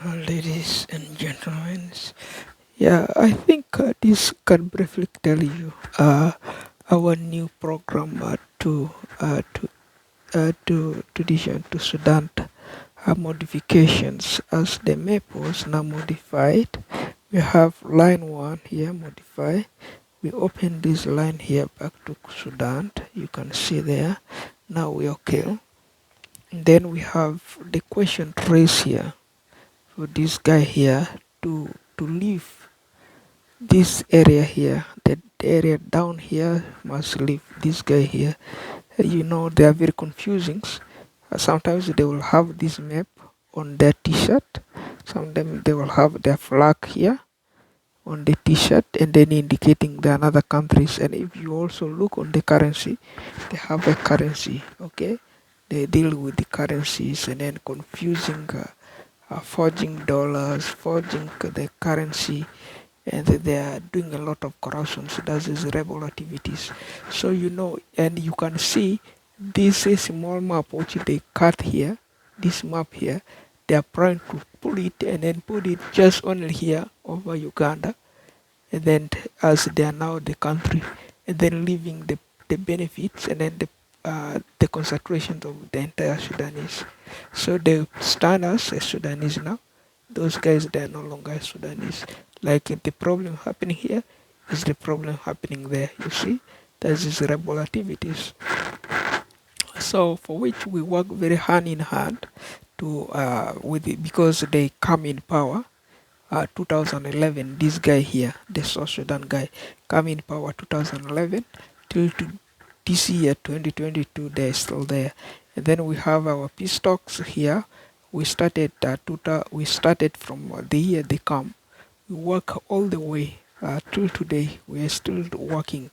Ladies and gentlemen, yeah, I think this can briefly tell you our new program to addition to Sudan modifications as the map was now modified. We have line 1 here modified. We open this line here back to Sudan. You can see there. Now we okay. And then we have the question raised here for this guy here to leave this area here. The area down here must leave this guy here. They are very confusing. Sometimes they will have this map on their t-shirt. Sometimes they will have their flag here on the t-shirt and then indicating the another countries. And if you also look on the currency, they have a currency. Okay, they deal with the currencies and then confusing, forging dollars, forging the currency, and they are doing a lot of corruption. So that is rebel activities. So and you can see this is a small map which they cut here. This map here, they are trying to pull it and then put it just only here over Uganda, and then as they are now the country, and then leaving the benefits and then the concentration of the entire Sudanese. So they stand as a Sudanese now. Those guys, they are no longer Sudanese. Like the problem happening here is the problem happening there. You see, that is rebel activities. So for which we work very hand in hand to with it because they come in power. 2011, this guy here, the South Sudan guy, come in power 2011 till to this year 2022. They're still there. And then we have our peace talks here. We started from the year they come. We work all the way till today. We are still working.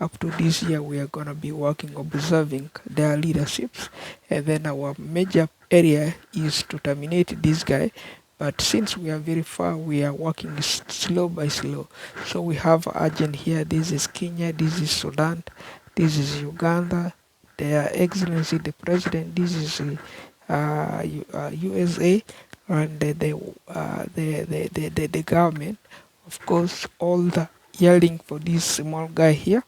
Up to this year, we are gonna be working, observing their leaderships, and then our major area is to terminate this guy. But since we are very far, we are working slow by slow. So we have agent here. This is Kenya. This is Sudan. This is Uganda. Their Excellency the President. This is USA, and the government. Of course, all the yelling for this small guy here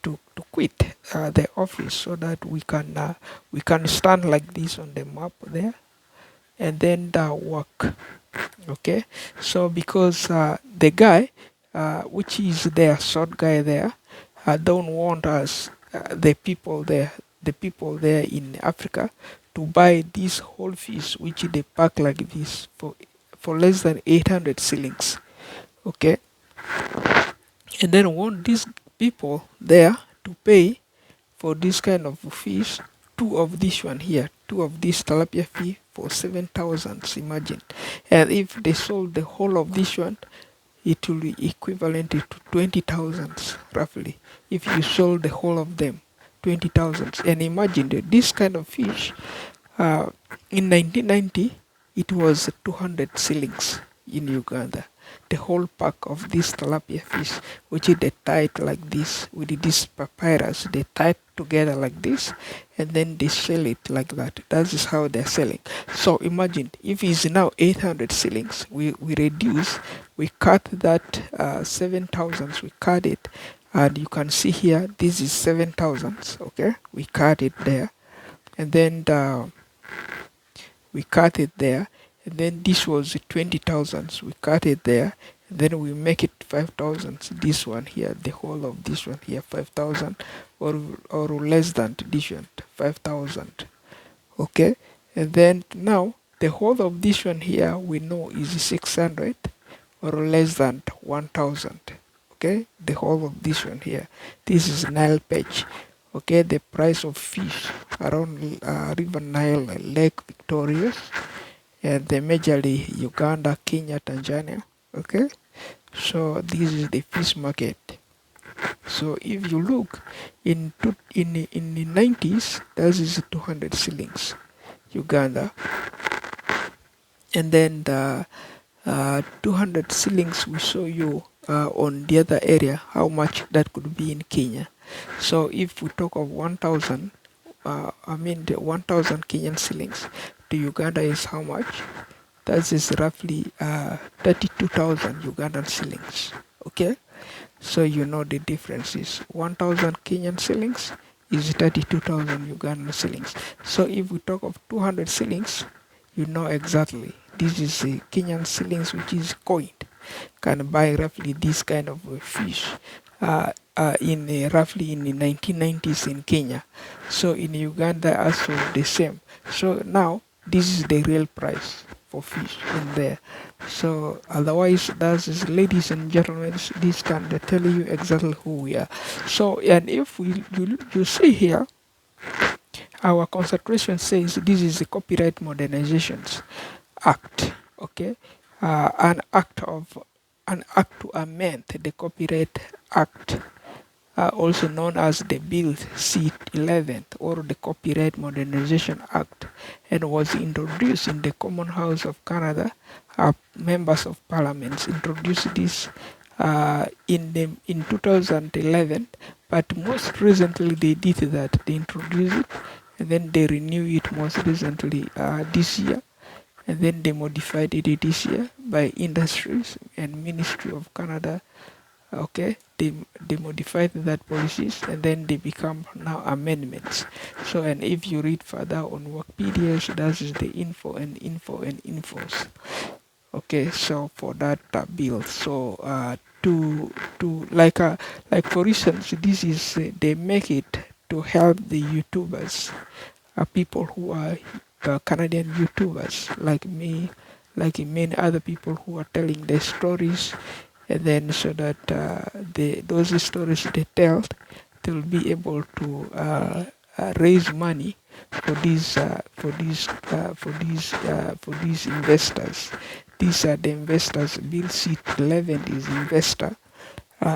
to quit the office so that we can stand like this on the map there and then work. Okay, so because the guy which is there, short guy there, don't want us, the people there in Africa, to buy this whole fish which they pack like this for less than 800 shillings. Okay, and then want these people there to pay for this kind of fish, two of this one here, two of this tilapia fish for 7,000. Imagine, and if they sold the whole of this one, it will be equivalent to 20,000 roughly. If you sold the whole of them, 20,000. And imagine that this kind of fish, uh, in 1990, it was 200 shillings in Uganda. The whole pack of this tilapia fish, which they tied like this with this papyrus, they tied together like this, and then they sell it like that. That is how they're selling. So imagine if it's now 800 shillings, we reduce, we cut that 7,000, we cut it, and you can see here this is 7,000. Okay, we cut it there, and then we cut it there, and then this was 20,000, we cut it there, and then we make it 5,000. This one here, the whole of this one here, 5,000, or less than this one, 5,000. Okay, and then now the whole of this one here we know is 600 or less than 1,000. Okay, the whole of this one here, this is Nile page. Okay, the price of fish around River Nile, Lake Victoria, and the majorly Uganda, Kenya, Tanzania. Okay, so this is the fish market. So if you look in the 90s, that is 200 shillings Uganda, and then the 200 shillings we show you on the other area how much that could be in Kenya. So if we talk of 1,000, the 1,000 Kenyan shillings to Uganda is how much? that is roughly 32,000 Ugandan shillings. Okay, so you know the difference is 1,000 Kenyan shillings is 32,000 Ugandan shillings. So if we talk of 200 shillings, you know exactly this is a Kenyan shillings which is coined, can buy roughly this kind of fish in roughly in the 1990s in Kenya. So in Uganda also the same. So now this is the real price for fish in there. So otherwise, that is, ladies and gentlemen, this can tell you exactly who we are. So and if you see here, our concentration says this is the Copyright Modernizations Act. Okay, an act to amend the Copyright Act, also known as the Bill C-11 or the Copyright Modernization Act, and was introduced in the Common House of Canada. Members of Parliament introduced this in 2011, but most recently they did that. They introduced it and then they renew it most recently this year, and then they modified it this year by industries and Ministry of Canada. Okay, they modified that policies and then they become now amendments. So and if you read further on Wikipedia, so that is the info and infos. Okay, so for that bill, so to like for instance, this is they make it to help the YouTubers, people who are Canadian YouTubers like me, like many other people who are telling their stories, and then so that those stories they tell, they'll be able to raise money for these investors. These are the investors. Bill C-11 is investor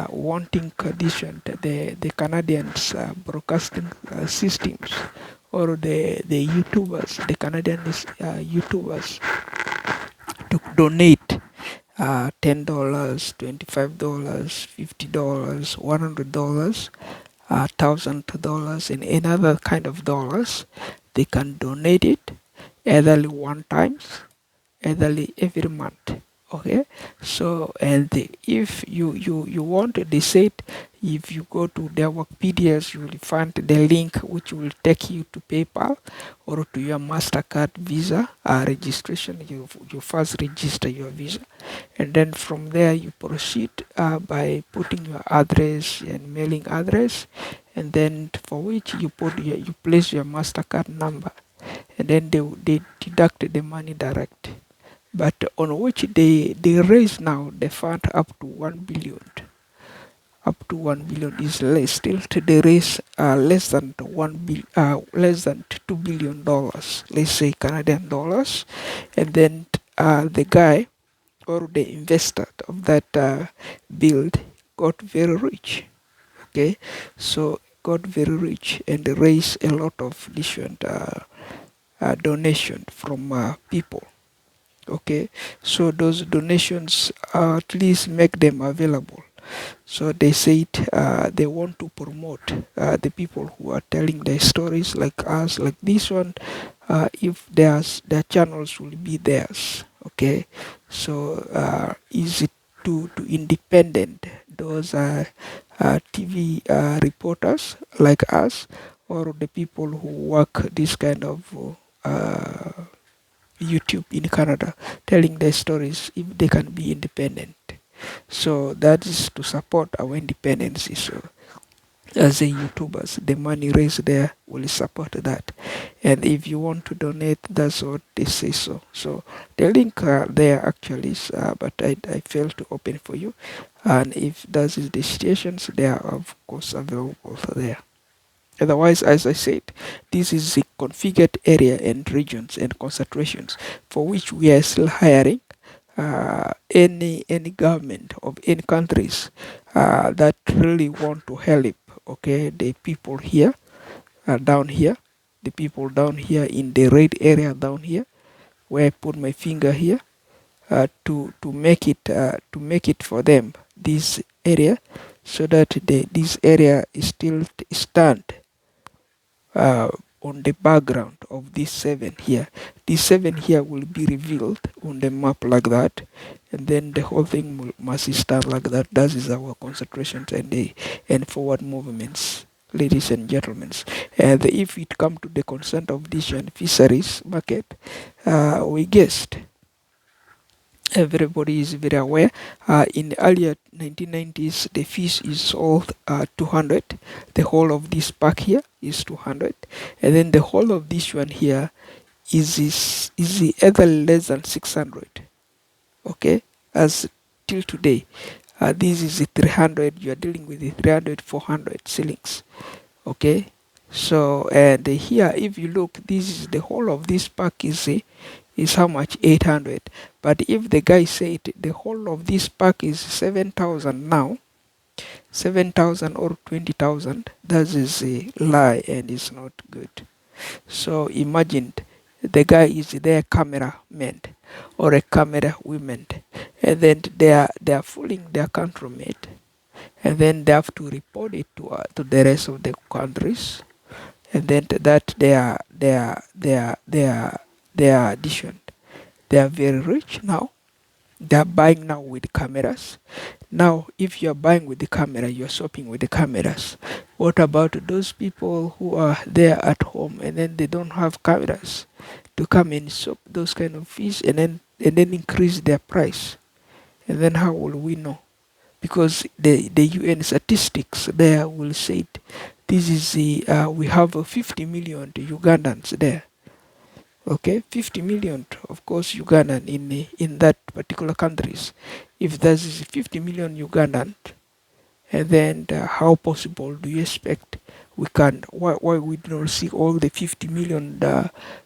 wanting condition the Canadians broadcasting systems or the YouTubers, the Canadian YouTubers to donate $10, $25, $50, $100, $1,000, and another kind of dollars. They can donate it either one times, either every month. Okay, so and if you want, they said if you go to their Wikipedias, you will find the link which will take you to PayPal or to your MasterCard Visa registration. You first register your Visa, and then from there you proceed by putting your address and mailing address, and then for which you place your MasterCard number, and then they deduct the money direct. But on which they raise now the fund up to 1 billion. Up to 1 billion is less. Still they raise less than less than $2 billion, let's say Canadian dollars, and then the guy or the investor of that build got very rich. Okay, so got very rich and raised a lot of different donation from people. Okay, so those donations at least make them available. So they said they want to promote the people who are telling their stories like us, like this one. If their channels will be theirs. Okay, so is it to independent those TV reporters like us, or the people who work this kind of YouTube in Canada, telling their stories if they can be independent. So that is to support our independence. So as a YouTubers, the money raised there will support that. And if you want to donate, that's what they say so. So the link there actually is, but I failed to open for you. And if that is the stations, they are of course available there. Otherwise, as I said, this is the configured area and regions and concentrations for which we are still hiring any government of any countries that really want to help. Okay, the people here down here, the people down here in the red area down here, where I put my finger here, to make it for them this area, so that this area is still stand on the background of this 7 here. This 7 here will be revealed on the map like that, and then the whole thing must stand like that. That is our concentrations and forward movements, ladies and gentlemen. And if it come to the concern of this and fisheries market, we guessed. Everybody is very aware. In the earlier 1990s, the fish is sold 200. The whole of this pack here is 200, and then the whole of this one here is either less than 600. Okay, as till today, this is the 300. You are dealing with the 300, 400 shillings. Okay, so and here, if you look, this is the whole of this pack is how much? 800. But if the guy said the whole of this pack is 7,000 now, 7,000 or 20,000, that is a lie and it's not good. So imagine the guy is their cameraman or a camera woman, and then they are fooling their countrymen, and then they have to report it to the rest of the countries, and then that they are addition. They are very rich now. They are buying now with cameras. Now, if you are buying with the camera, you are shopping with the cameras. What about those people who are there at home and then they don't have cameras to come and shop those kind of fish and then increase their price? And then how will we know? Because the UN statistics there will say this is we have 50 million Ugandans there. Okay, 50 million, of course, Ugandan in that particular countries. If there is 50 million Ugandan, and then how possible do you expect we can? Why we don't see all the 50 million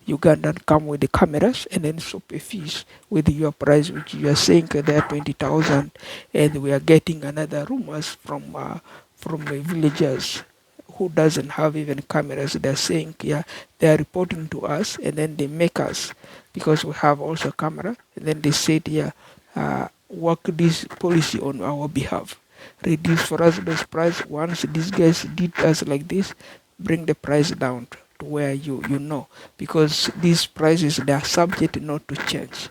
Ugandan come with the cameras and then shop a fish with your price, which you are saying they're 20,000, and we are getting another rumors from villagers who doesn't have even cameras. They're saying, yeah, they are reporting to us, and then they make us, because we have also camera, and then they said, yeah, work this policy on our behalf, reduce for us those price. Once these guys did us like this, bring the price down to where you know, because these prices, they are subject not to change.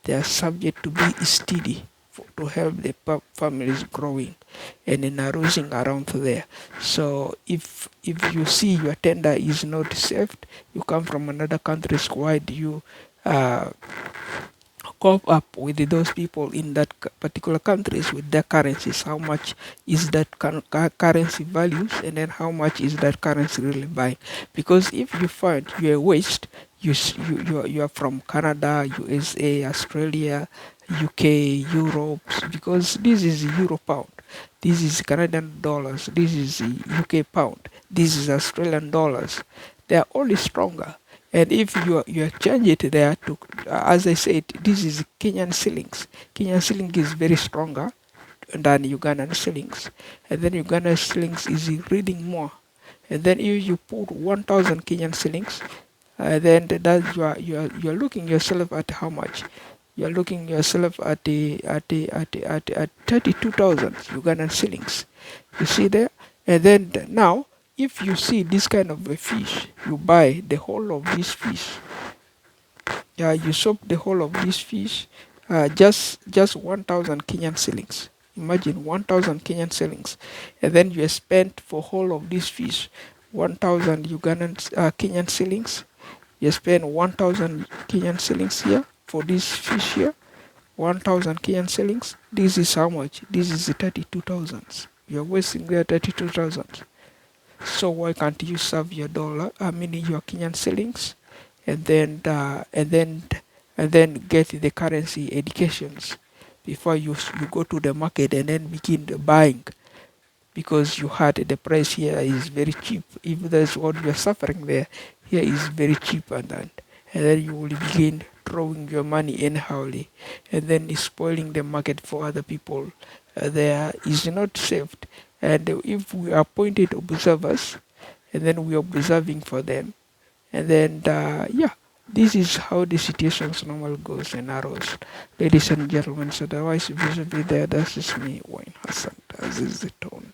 They are subject to be steady to help the families growing and in arousing around there. So if you see your tender is not saved, you come from another countries, why do you cope up with those people in that particular countries with their currencies? How much is that currency values, and then how much is that currency really buying? Because if you find you're a waste, you are from Canada, USA, Australia, UK, Europe, because this is Euro pound, this is Canadian dollars, this is UK pound, this is Australian dollars. They are only stronger. And if you change it there to, as I said, this is Kenyan shillings. Kenyan shilling is very stronger than Ugandan shillings, and then Ugandan shillings is reading more. And then if you put 1,000 Kenyan shillings, then that you are looking yourself at how much? You are looking yourself at 32,000 Ugandan shillings. You see there, and then now, if you see this kind of a fish, you buy the whole of this fish. Yeah, you shop the whole of this fish, just 1,000 Kenyan shillings. Imagine 1,000 Kenyan shillings, and then you spend for whole of this fish 1,000 Ugandan Kenyan shillings. You spend 1,000 Kenyan shillings here for this fish here. 1,000 Kenyan shillings. This is how much? This is 32,000. You're wasting there 32,000. So why can't you save your dollar? I mean your Kenyan shillings, and then get the currency educations before you go to the market and then begin the buying, because you had the price here is very cheap. If that's what you're suffering there, here is very cheap, and then you will begin throwing your money anyhowly, and then spoiling the market for other people. There is not saved. And if we are appointed observers, and then we are observing for them, and then yeah, this is how the situations normally goes and arrows, ladies and gentlemen. So otherwise, vis-a-vis there, that is me, Wayne Hassan. This is the tone.